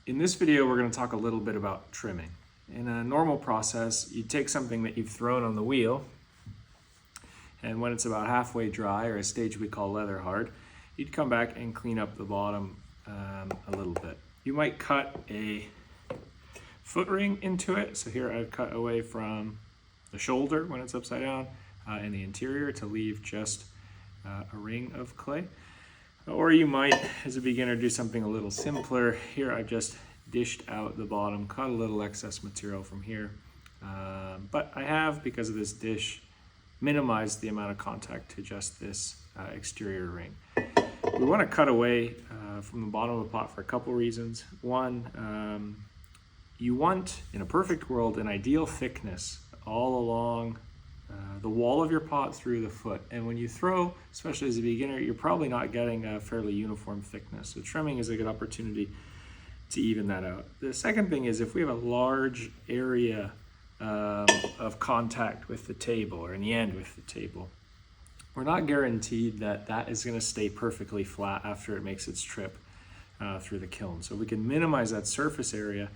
In this video, we're going to talk a little bit about trimming. In a normal process, you take something that you've thrown on the wheel, and when it's about halfway dry, or a stage we call leather hard, you'd come back and clean up the bottom a little bit. You might cut a foot ring into it. So here I've cut away from the shoulder when it's upside down and the interior to leave just a ring of clay. Or you might, as a beginner, do something a little simpler. Here I've just dished out the bottom, cut a little excess material from here. But I have, because of this dish, minimized the amount of contact to just this exterior ring. We want to cut away from the bottom of the pot for a couple reasons. One, you want, in a perfect world, an ideal thickness all along the wall of your pot through the foot. And when you throw, especially as a beginner, you're probably not getting a fairly uniform thickness. So trimming is a good opportunity to even that out. The second thing is, if we have a large area of contact with the table, or in the end with the table, we're not guaranteed that that is going to stay perfectly flat after it makes its trip through the kiln. So we can minimize that surface area.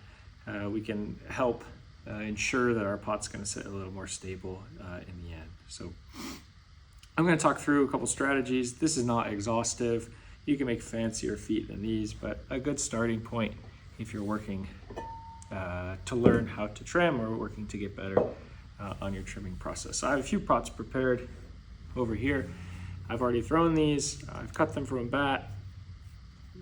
We can help ensure that our pot's going to sit a little more stable in the end. So I'm going to talk through a couple strategies. This is not exhaustive. You can make fancier feet than these, but a good starting point if you're working to learn how to trim or working to get better on your trimming process. So I have a few pots prepared over here. I've already thrown these. I've cut them from a bat.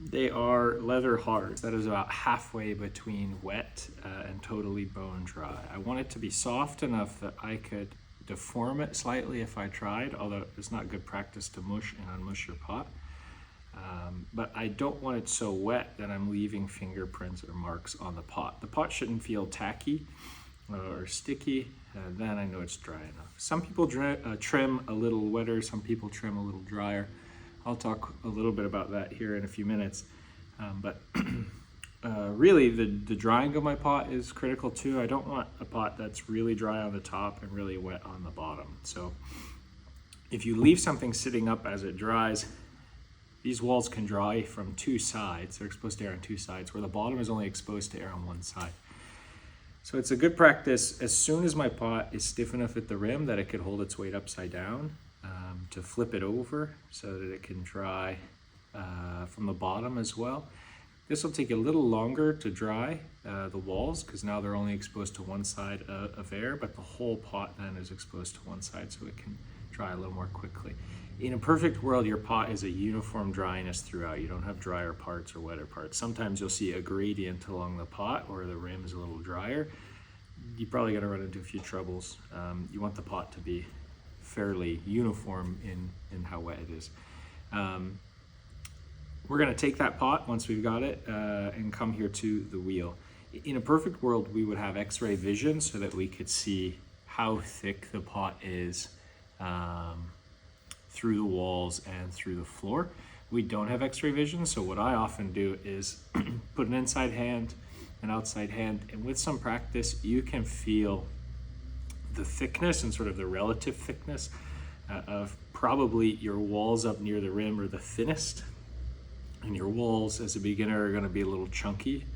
They are leather hard. That is about halfway between wet and totally bone dry. I want it to be soft enough that I could deform it slightly if I tried, although it's not good practice to mush and unmush your pot. But I don't want it so wet that I'm leaving fingerprints or marks on the pot. The pot shouldn't feel tacky or sticky. Then I know it's dry enough. Some people trim a little wetter, some people trim a little drier. I'll talk a little bit about that here in a few minutes. But really the drying of my pot is critical too. I don't want a pot that's really dry on the top and really wet on the bottom. So if you leave something sitting up as it dries, these walls can dry from two sides. They're exposed to air on two sides, where the bottom is only exposed to air on one side. So it's a good practice, as soon as my pot is stiff enough at the rim that it could hold its weight upside down, to flip it over so that it can dry from the bottom as well. This will take a little longer to dry the walls, because now they're only exposed to one side of air, but the whole pot then is exposed to one side, so it can dry a little more quickly. In a perfect world, your pot is a uniform dryness throughout. You don't have drier parts or wetter parts. Sometimes you'll see a gradient along the pot where the rim is a little drier. You're probably gonna run into a few troubles. You want the pot to be fairly uniform in how wet it is. We're gonna take that pot once we've got it and come here to the wheel. In a perfect world, we would have X-ray vision so that we could see how thick the pot is through the walls and through the floor. We don't have X-ray vision, so what I often do is put an inside hand, an outside hand, and with some practice, you can feel the thickness and sort of the relative thickness of probably your walls up near the rim are the thinnest, and your walls as a beginner are going to be a little chunky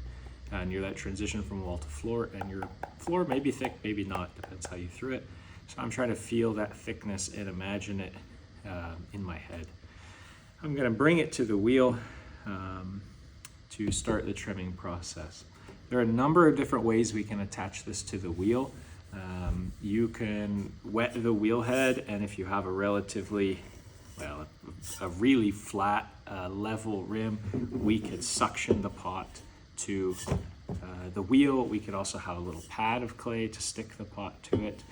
near that transition from wall to floor, and your floor may be thick, maybe not, depends how you threw it. So I'm trying to feel that thickness and imagine it in my head. I'm going to bring it to the wheel to start the trimming process. There are a number of different ways we can attach this to the wheel. You can wet the wheel head, and if you have a relatively, well, a really flat level rim, we could suction the pot to the wheel. We could also have a little pad of clay to stick the pot to it.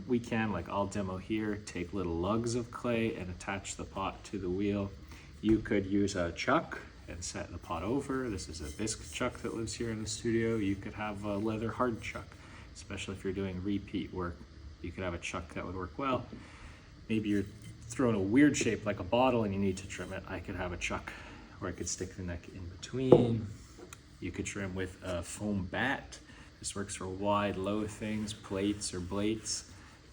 We can, like I'll demo here, take little lugs of clay and attach the pot to the wheel. You could use a chuck and set the pot over. This is a bisque chuck that lives here in the studio. You could have a leather hard chuck, especially if you're doing repeat work. You could have a chuck that would work well. Maybe you're throwing a weird shape like a bottle and you need to trim it. I could have a chuck where I could stick the neck in between. You could trim with a foam bat. This works for wide, low things, plates or blades.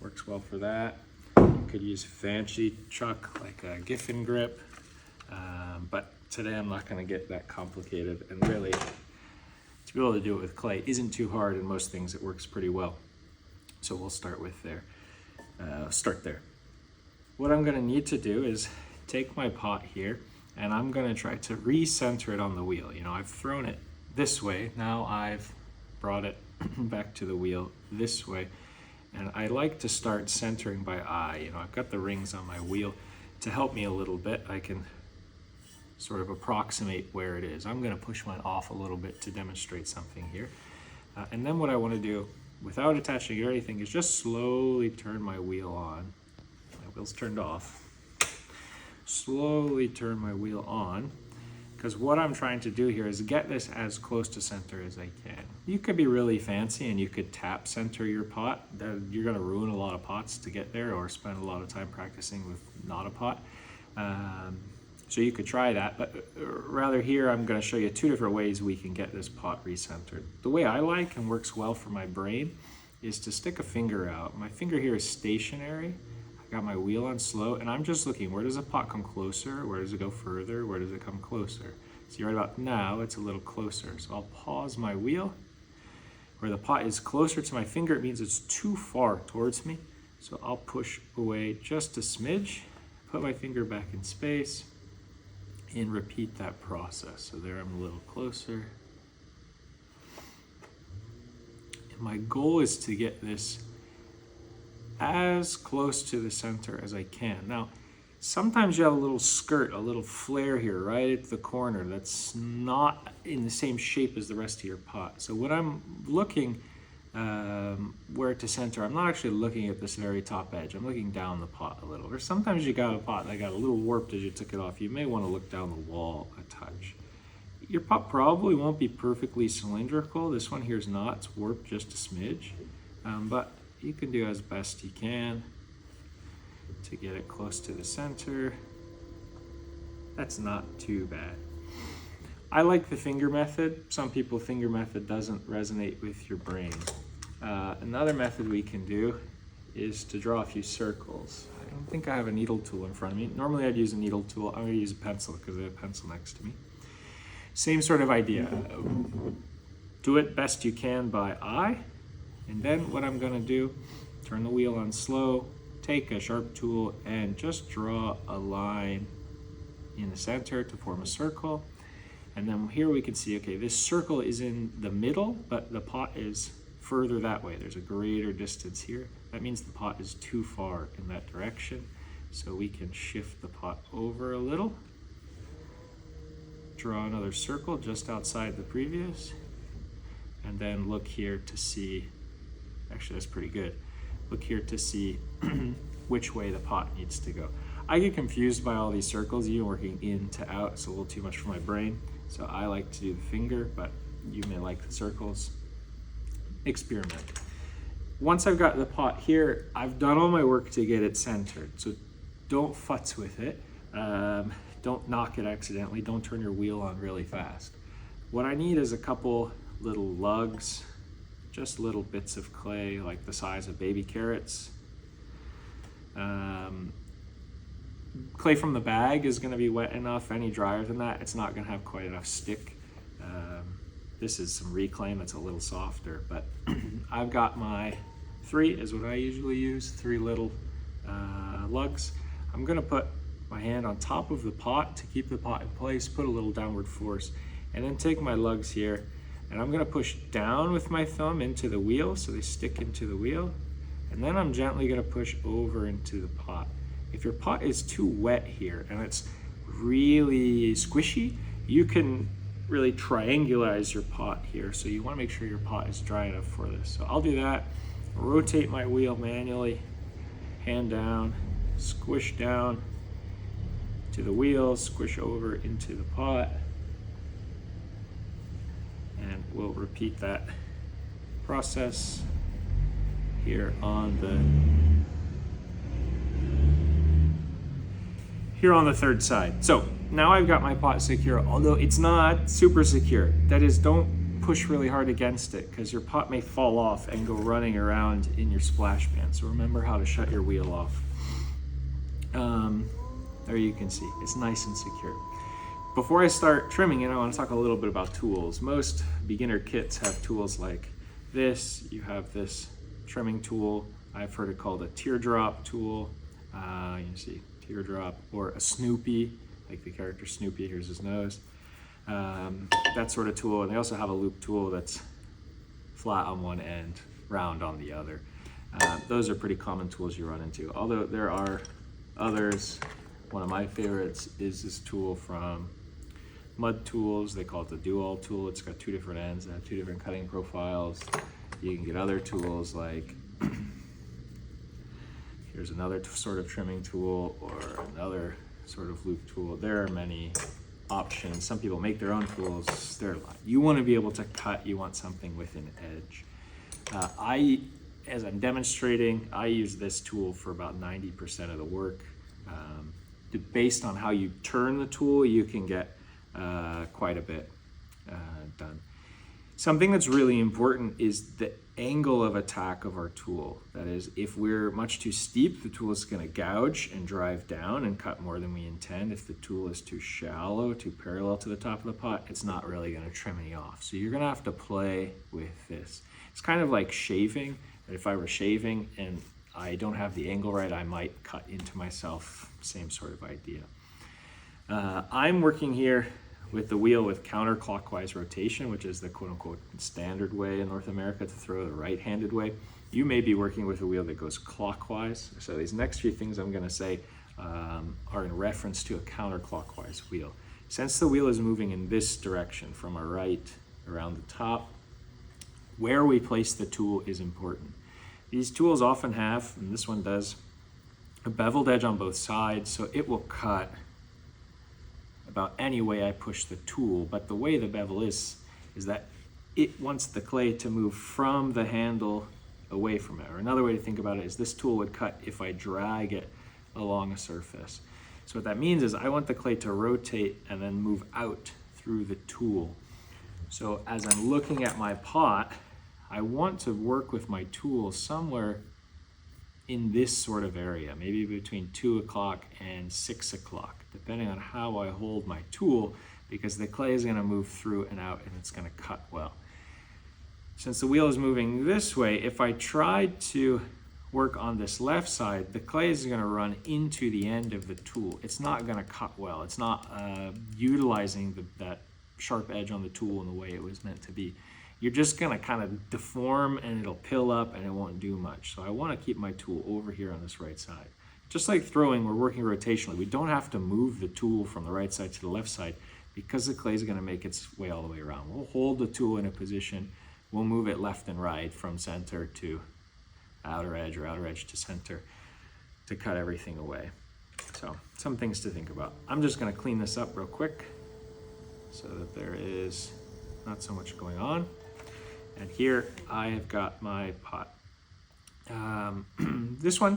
Works well for that. You could use a fancy chuck like a Giffen grip, but today I'm not going to get that complicated. And really, to be able to do it with clay isn't too hard, and most things it works pretty well. So we'll start with there. Start there. What I'm gonna need to do is take my pot here, and I'm gonna try to recenter it on the wheel. You know, I've thrown it this way, now I've brought it back to the wheel this way. And I like to start centering by eye. You know, I've got the rings on my wheel to help me a little bit. I can sort of approximate where it is. I'm gonna push mine off a little bit to demonstrate something here. And then what I wanna do, without attaching or anything, is just slowly turn my wheel on. My wheel's turned off. Slowly turn my wheel on, because what I'm trying to do here is get this as close to center as I can. You could be really fancy and you could tap center your pot. You're gonna ruin a lot of pots to get there, or spend a lot of time practicing with not a pot. So you could try that, but rather here I'm gonna show you two different ways we can get this pot recentered. The way I like and works well for my brain is to stick a finger out. My finger here is stationary. I got my wheel on slow, and I'm just looking, where does the pot come closer? Where does it go further? Where does it come closer? See, right about now, it's a little closer. So I'll pause my wheel. Where the pot is closer to my finger, it means it's too far towards me. So I'll push away just a smidge, put my finger back in space, and repeat that process. So there I'm a little closer. And my goal is to get this as close to the center as I can. Now, sometimes you have a little skirt, a little flare here, right at the corner that's not in the same shape as the rest of your pot. So when I'm looking where to center, I'm not actually looking at this very top edge. I'm looking down the pot a little. Or sometimes you got a pot that got a little warped as you took it off. You may want to look down the wall a touch. Your pot probably won't be perfectly cylindrical. This one here is not. It's warped just a smidge. But you can do as best you can to get it close to the center. That's not too bad. I like the finger method. Some people finger method doesn't resonate with your brain. Another method we can do is to draw a few circles. I don't think I have a needle tool in front of me. Normally I'd use a needle tool. I'm gonna use a pencil because I have a pencil next to me. Same sort of idea. Do it best you can by eye. And then what I'm gonna do, turn the wheel on slow, take a sharp tool and just draw a line in the center to form a circle. And then here we can see, okay, this circle is in the middle, but the pot is further that way. There's a greater distance here. That means the pot is too far in that direction. So we can shift the pot over a little, draw another circle just outside the previous, and then look here to see, actually that's pretty good. Look here to see which way the pot needs to go. I get confused by all these circles, even working in to out. It's a little too much for my brain. So I like to do the finger, but you may like the circles. Experiment. Once I've got the pot here, I've done all my work to get it centered. So don't futz with it. Don't knock it accidentally. Don't turn your wheel on really fast. What I need is a couple little lugs, just little bits of clay like the size of baby carrots. Clay from the bag is going to be wet enough. Any drier than that, it's not going to have quite enough stick. This is some reclaim, it's a little softer, but I've got my 3 is what I usually use, 3 little lugs. I'm going to put my hand on top of the pot to keep the pot in place, put a little downward force, and then take my lugs here, and I'm going to push down with my thumb into the wheel so they stick into the wheel, and then I'm gently going to push over into the pot. If your pot is too wet here and it's really squishy, you can really triangulize your pot here. So you want to make sure your pot is dry enough for this. So I'll do that, rotate my wheel manually, hand down, squish down to the wheel, squish over into the pot, and we'll repeat that process here on the third side. So now I've got my pot secure, although it's not super secure. That is, don't push really hard against it because your pot may fall off and go running around in your splash pan. So remember how to shut your wheel off. There you can see, it's nice and secure. Before I start trimming it, I want to talk a little bit about tools. Most beginner kits have tools like this. You have this trimming tool. I've heard it called a teardrop tool. You see teardrop, or a Snoopy, like the character Snoopy. Here's his nose. That sort of tool. And they also have a loop tool that's flat on one end, round on the other. Those are pretty common tools you run into. Although there are others. One of my favorites is this tool from Mud Tools. They call it the Dual tool. It's got two different ends that have two different cutting profiles. You can get other tools like, here's another sort of trimming tool, or another sort of loop tool. There are many options. Some people make their own tools. You want to be able to cut, you want something with an edge. As I'm demonstrating, I use this tool for about 90% of the work. Based on how you turn the tool, you can get quite a bit done. Something that's really important is the angle of attack of our tool. That is, if we're much too steep, the tool is going to gouge and drive down and cut more than we intend. If the tool is too shallow, too parallel to the top of the pot, it's not really going to trim any off. So you're going to have to play with this. It's kind of like shaving. If I were shaving and I don't have the angle right, I might cut into myself. Same sort of idea. I'm working here with the wheel with counterclockwise rotation, which is the quote-unquote standard way in North America to throw, the right-handed way. You may be working with a wheel that goes clockwise. So these next few things I'm going to say are in reference to a counterclockwise wheel. Since the wheel is moving in this direction from our right around the top, where we place the tool is important. These tools often have, and this one does, a beveled edge on both sides, so it will cut about any way I push the tool. But the way the bevel is that it wants the clay to move from the handle away from it. Or another way to think about it is this tool would cut if I drag it along a surface. So what that means is I want the clay to rotate and then move out through the tool. So as I'm looking at my pot, I want to work with my tool somewhere in this sort of area, maybe between 2 o'clock and 6 o'clock, depending on how I hold my tool, because the clay is going to move through and out and it's going to cut well. Since the wheel is moving this way, if I tried to work on this left side, the clay is going to run into the end of the tool. It's not going to cut well. It's not utilizing that sharp edge on the tool in the way it was meant to be. You're just going to kind of deform and it'll pill up and it won't do much. So I want to keep my tool over here on this right side. Just like throwing, we're working rotationally. We don't have to move the tool from the right side to the left side because the clay is going to make its way all the way around. We'll hold the tool in a position. We'll move it left and right from center to outer edge or outer edge to center to cut everything away. So some things to think about. I'm just going to clean this up real quick so that there is not so much going on. And here I have got my pot. This one,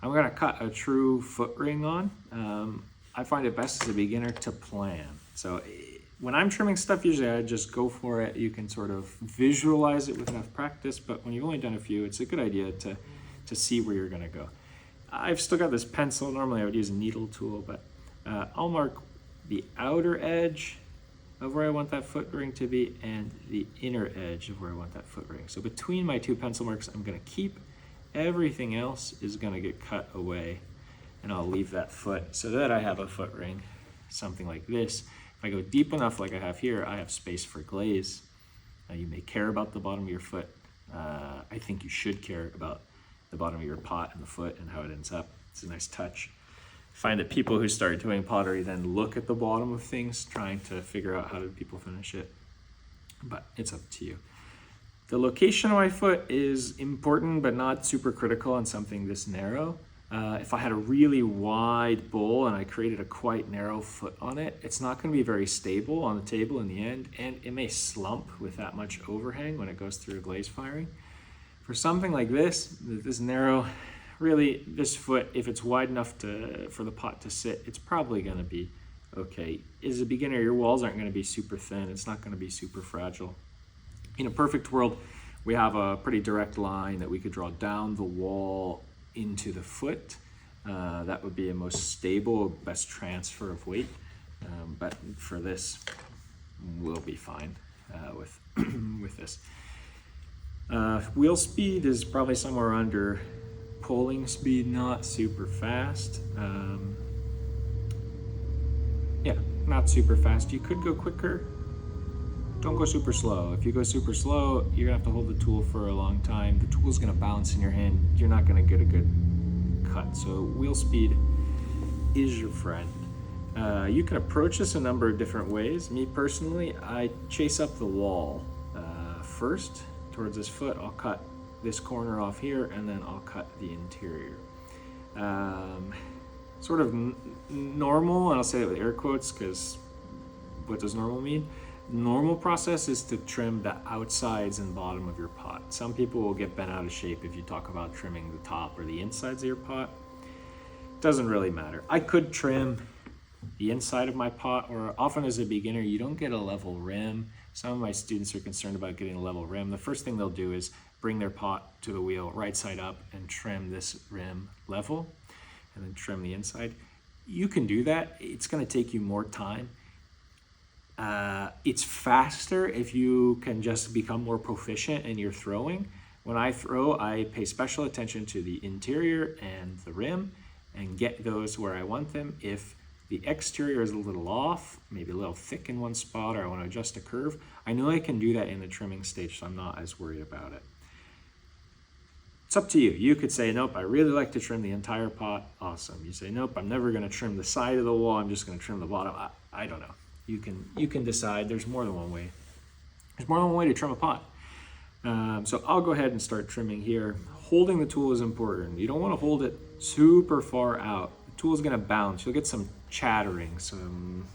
I'm gonna cut a true foot ring on. I find it best as a beginner to plan. So when I'm trimming stuff, usually I just go for it. You can sort of visualize it with enough practice, but when you've only done a few, it's a good idea to see where you're gonna go. I've still got this pencil. Normally I would use a needle tool, but I'll mark the outer edge of where I want that foot ring to be and the inner edge of where I want that foot ring. So between my two pencil marks, I'm gonna keep. Everything else is gonna get cut away and I'll leave that foot so that I have a foot ring, something like this. If I go deep enough like I have here, I have space for glaze. You may care about the bottom of your foot. I think you should care about the bottom of your pot and the foot and how it ends up. It's a nice touch. Find that people who start doing pottery then look at the bottom of things, trying to figure out how do people finish it. But it's up to you. The location of my foot is important, but not super critical on something this narrow. If I had a really wide bowl and I created a quite narrow foot on it, it's not going to be very stable on the table in the end, and it may slump with that much overhang when it goes through a glaze firing. For something like this narrow, really, this foot, if it's wide enough for the pot to sit, it's probably going to be okay. As a beginner, your walls aren't going to be super thin. It's not going to be super fragile. In a perfect world, we have a pretty direct line that we could draw down the wall into the foot. That would be a most stable, best transfer of weight. But for this, we'll be fine with, with this. Wheel speed is probably somewhere under pulling speed, not super fast. Yeah, not super fast. You could go quicker. Don't go super slow. If you go super slow, you're gonna have to hold the tool for a long time. The tool's gonna bounce in your hand. You're not gonna get a good cut. So wheel speed is your friend. You can approach this a number of different ways. Me personally, I chase up the wall first towards this foot. I'll cut this corner off here, and then I'll cut the interior. Sort of normal, and I'll say it with air quotes because what does normal mean? Normal process is to trim the outsides and bottom of your pot. Some people will get bent out of shape if you talk about trimming the top or the insides of your pot. Doesn't really matter. I could trim the inside of my pot, or often as a beginner, you don't get a level rim. Some of my students are concerned about getting a level rim. The first thing they'll do is bring their pot to the wheel right side up and trim this rim level, and then trim the inside. You can do that. It's gonna take you more time. It's faster if you can just become more proficient in your throwing. When I throw, I pay special attention to the interior and the rim and get those where I want them. If the exterior is a little off, maybe a little thick in one spot, or I want to adjust a curve, I know I can do that in the trimming stage, so I'm not as worried about it. It's up to you. You could say, nope, I really like to trim the entire pot. Awesome. You say, nope, I'm never going to trim the side of the wall. I'm just going to trim the bottom. I don't know. You can decide. There's more than one way. There's more than one way to trim a pot. So I'll go ahead and start trimming here. Holding the tool is important. You don't want to hold it super far out. The tool is going to bounce. You'll get some chattering, some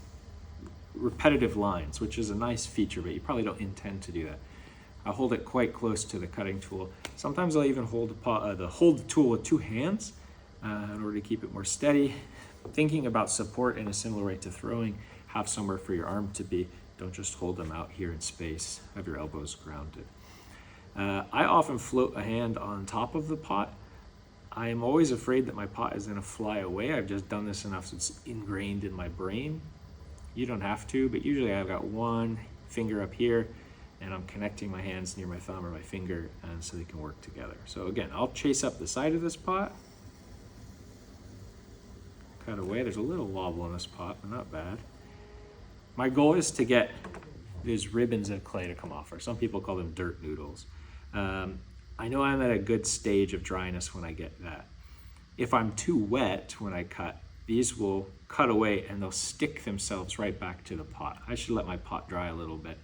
repetitive lines, which is a nice feature, but you probably don't intend to do that. I hold it quite close to the cutting tool. Sometimes I'll even hold the tool with two hands in order to keep it more steady. Thinking about support in a similar way to throwing, have somewhere for your arm to be. Don't just hold them out here in space. Have your elbows grounded. I often float a hand on top of the pot. I am always afraid that my pot is going to fly away. I've just done this enough so it's ingrained in my brain. You don't have to, but usually I've got one finger up here and I'm connecting my hands near my thumb or my finger, and so they can work together. So again, I'll chase up the side of this pot, cut away. There's a little wobble in this pot, but not bad. My goal is to get these ribbons of clay to come off, or some people call them dirt noodles. I know I'm at a good stage of dryness when I get that. If I'm too wet when I cut, these will cut away and they'll stick themselves right back to the pot. I should let my pot dry a little bit.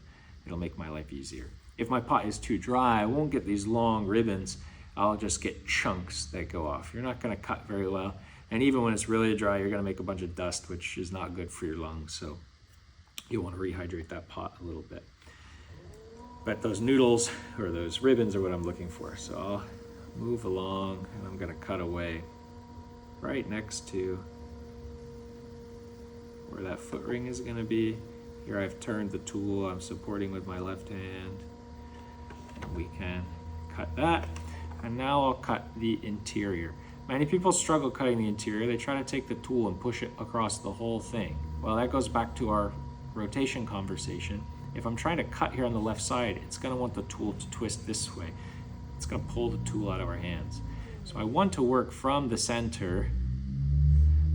It'll make my life easier. If my pot is too dry, I won't get these long ribbons. I'll just get chunks that go off. You're not gonna cut very well. And even when it's really dry, you're gonna make a bunch of dust, which is not good for your lungs. So you'll wanna rehydrate that pot a little bit. But those noodles, or those ribbons, are what I'm looking for. So I'll move along and I'm gonna cut away right next to where that foot ring is gonna be. Here I've turned the tool, I'm supporting with my left hand. And we can cut that. And now I'll cut the interior. Many people struggle cutting the interior. They try to take the tool and push it across the whole thing. Well, that goes back to our rotation conversation. If I'm trying to cut here on the left side, it's gonna want the tool to twist this way. It's gonna pull the tool out of our hands. So I want to work from the center,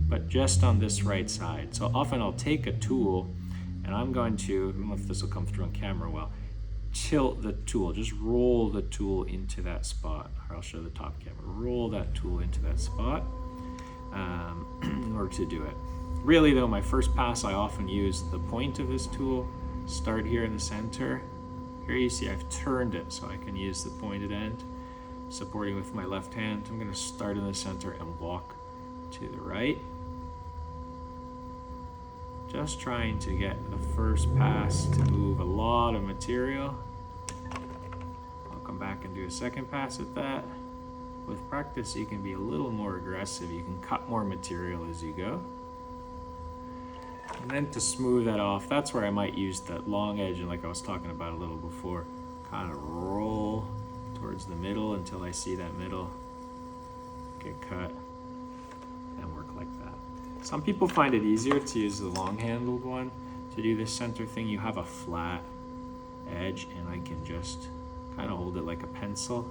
but just on this right side. So often I'll take a tool and I'm going to, I don't know if this will come through on camera well, tilt the tool, just roll the tool into that spot. Or I'll show the top camera, roll that tool into that spot in order to do it. Really though, my first pass, I often use the point of this tool, start here in the center. Here you see I've turned it so I can use the pointed end, supporting with my left hand. I'm gonna start in the center and walk to the right. Just trying to get the first pass to move a lot of material. I'll come back and do a second pass at that. With practice, you can be a little more aggressive. You can cut more material as you go. And then to smooth that off, that's where I might use that long edge, and like I was talking about a little before, kind of roll towards the middle until I see that middle get cut and work like that. Some people find it easier to use the long-handled one. To do this center thing, you have a flat edge, and I can just kind of hold it like a pencil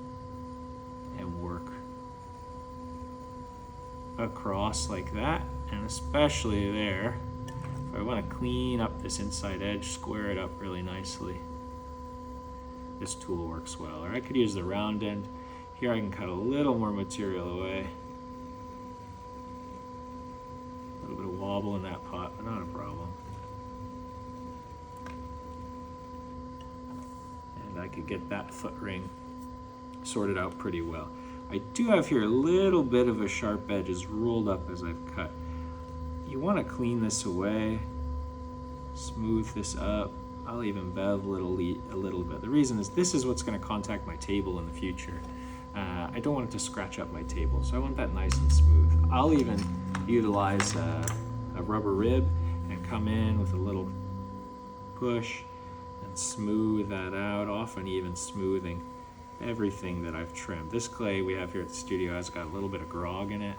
and work across like that. And especially there, if I want to clean up this inside edge, square it up really nicely, this tool works well. Or I could use the round end. Here I can cut a little more material away. A little bit of wobble in that pot, but not a problem. And I could get that foot ring sorted out pretty well. I do have here a little bit of a sharp edge is rolled up as I've cut. You want to clean this away, smooth this up. I'll even bevel it a little bit. The reason is this is what's going to contact my table in the future. I don't want it to scratch up my table, so I want that nice and smooth. I'll even utilize a rubber rib and come in with a little push and smooth that out, often even smoothing everything that I've trimmed. This clay we have here at the studio has got a little bit of grog in it,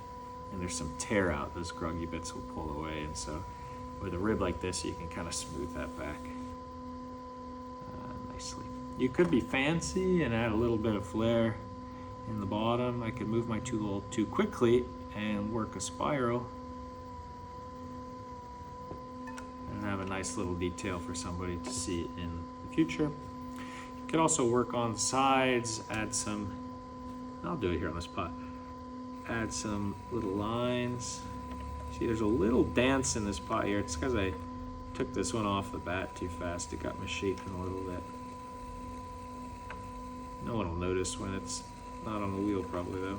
and there's some tear out. Those groggy bits will pull away, and so with a rib like this, you can kind of smooth that back nicely. You could be fancy and add a little bit of flair in the bottom. I could move my tool too quickly and work a spiral and have a nice little detail for somebody to see in the future. You could also work on the sides, add some, I'll do it here on this pot, add some little lines. See, there's a little dance in this pot here. It's because I took this one off the bat too fast. It got misshapen a little bit. No one will notice when it's not on the wheel probably though.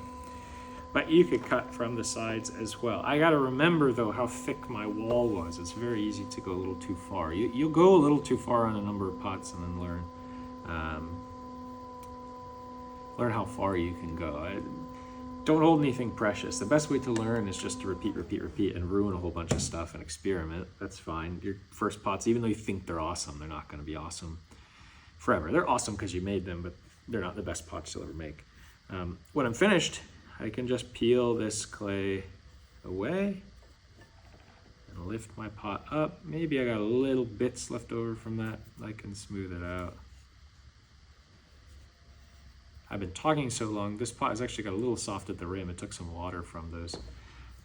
But you could cut from the sides as well. I gotta remember though how thick my wall was. It's very easy to go a little too far. You'll go a little too far on a number of pots and then learn how far you can go. Don't hold anything precious. The best way to learn is just to repeat and ruin a whole bunch of stuff and experiment. That's fine. Your first pots, even though you think they're awesome, they're not gonna be awesome forever. They're awesome because you made them, but they're not the best pots you'll ever make. When I'm finished, I can just peel this clay away and lift my pot up. Maybe I got a little bits left over from that. I can smooth it out. I've been talking so long. This pot has actually got a little soft at the rim. It took some water from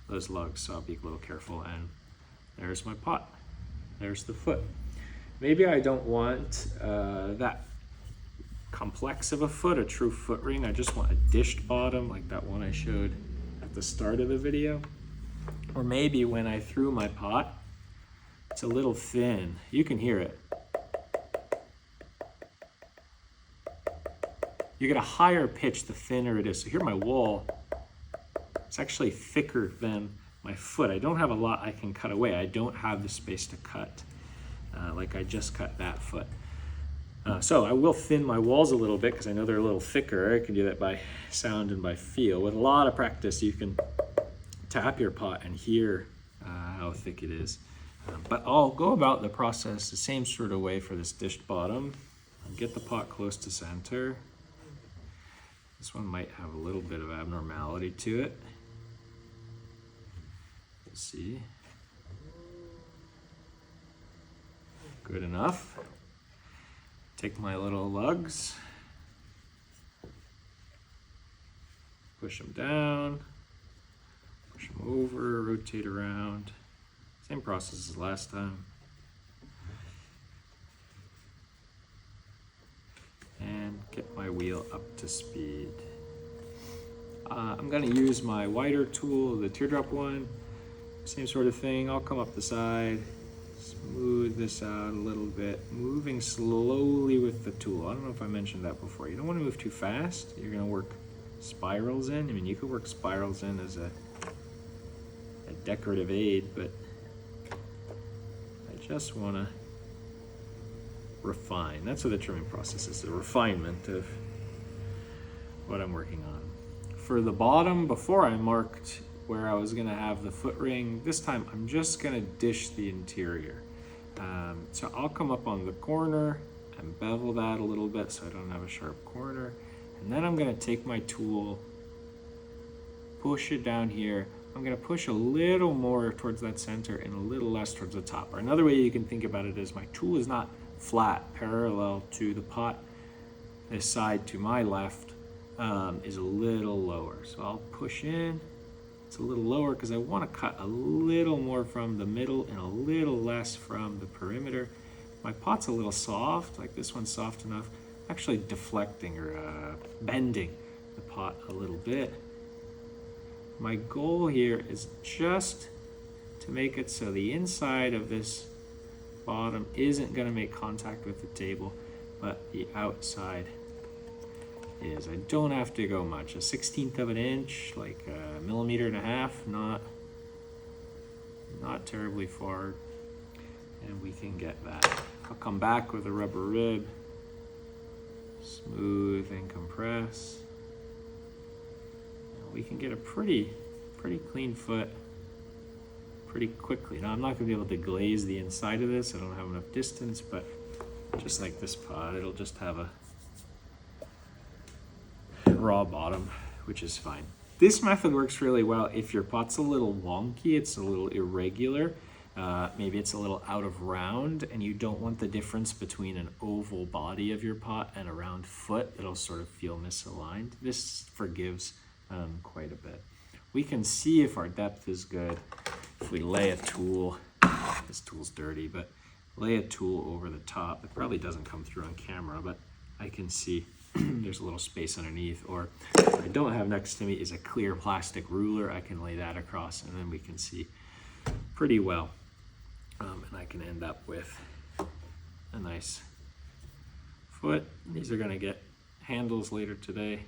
those lugs, so I'll be a little careful. And there's my pot. There's the foot. Maybe I don't want that complex of a foot, a true foot ring. I just want a dished bottom like that one I showed at the start of the video. Or maybe when I threw my pot, it's a little thin. You can hear it. You get a higher pitch the thinner it is. So here my wall, it's actually thicker than my foot. I don't have a lot I can cut away. I don't have the space to cut like I just cut that foot. So I will thin my walls a little bit because I know they're a little thicker. I can do that by sound and by feel. With a lot of practice, you can tap your pot and hear how thick it is. But I'll go about the process the same sort of way for this dished bottom. Get the pot close to center. This one might have a little bit of abnormality to it. Let's see. Good enough. Take my little lugs, push them down, push them over, rotate around. Same process as last time. And get my wheel up to speed. I'm gonna use my wider tool, the teardrop one. Same sort of thing. I'll come up the side, smooth this out a little bit, moving slowly with the tool. I don't know if I mentioned that before. You don't want to move too fast. You're going to work spirals in. I mean, you could work spirals in as a decorative aid, but I just want to refine. That's what the trimming process is, a refinement of what I'm working on. For the bottom, before I marked where I was gonna have the foot ring, this time I'm just gonna dish the interior. So I'll come up on the corner and bevel that a little bit so I don't have a sharp corner. And then I'm gonna take my tool, push it down here, I'm gonna push a little more towards that center and a little less towards the top. Or another way you can think about it is my tool is not flat parallel to the pot. This side to my left is a little lower. So I'll push in. It's a little lower because I want to cut a little more from the middle and a little less from the perimeter. My pot's a little soft, like this one's soft enough. Actually deflecting or bending the pot a little bit. My goal here is just to make it so the inside of this bottom isn't going to make contact with the table, but the outside is. I don't have to go much. 1/16 of an inch, like 1.5 millimeters, not terribly far, and we can get that. I'll come back with a rubber rib, smooth and compress. We can get a pretty clean foot pretty quickly. Now I'm not going to be able to glaze the inside of this. I don't have enough distance, but just like this pot, it'll just have a raw bottom, which is fine. This method works really well if your pot's a little wonky, it's a little irregular, maybe it's a little out of round, and you don't want the difference between an oval body of your pot and a round foot. It'll sort of feel misaligned. This forgives quite a bit. We can see if our depth is good if we lay a tool. This tool's dirty, but lay a tool over the top. It probably doesn't come through on camera, but I can see there's a little space underneath. Or what I don't have next to me is a clear plastic ruler. I can lay that across and then we can see pretty well. And I can end up with a nice foot. These are gonna get handles later today.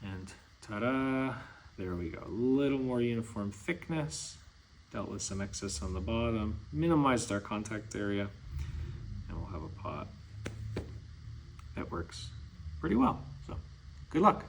And ta-da, there we go. A little more uniform thickness, dealt with some excess on the bottom, minimized our contact area, and we'll have a pot that works pretty well. So good luck.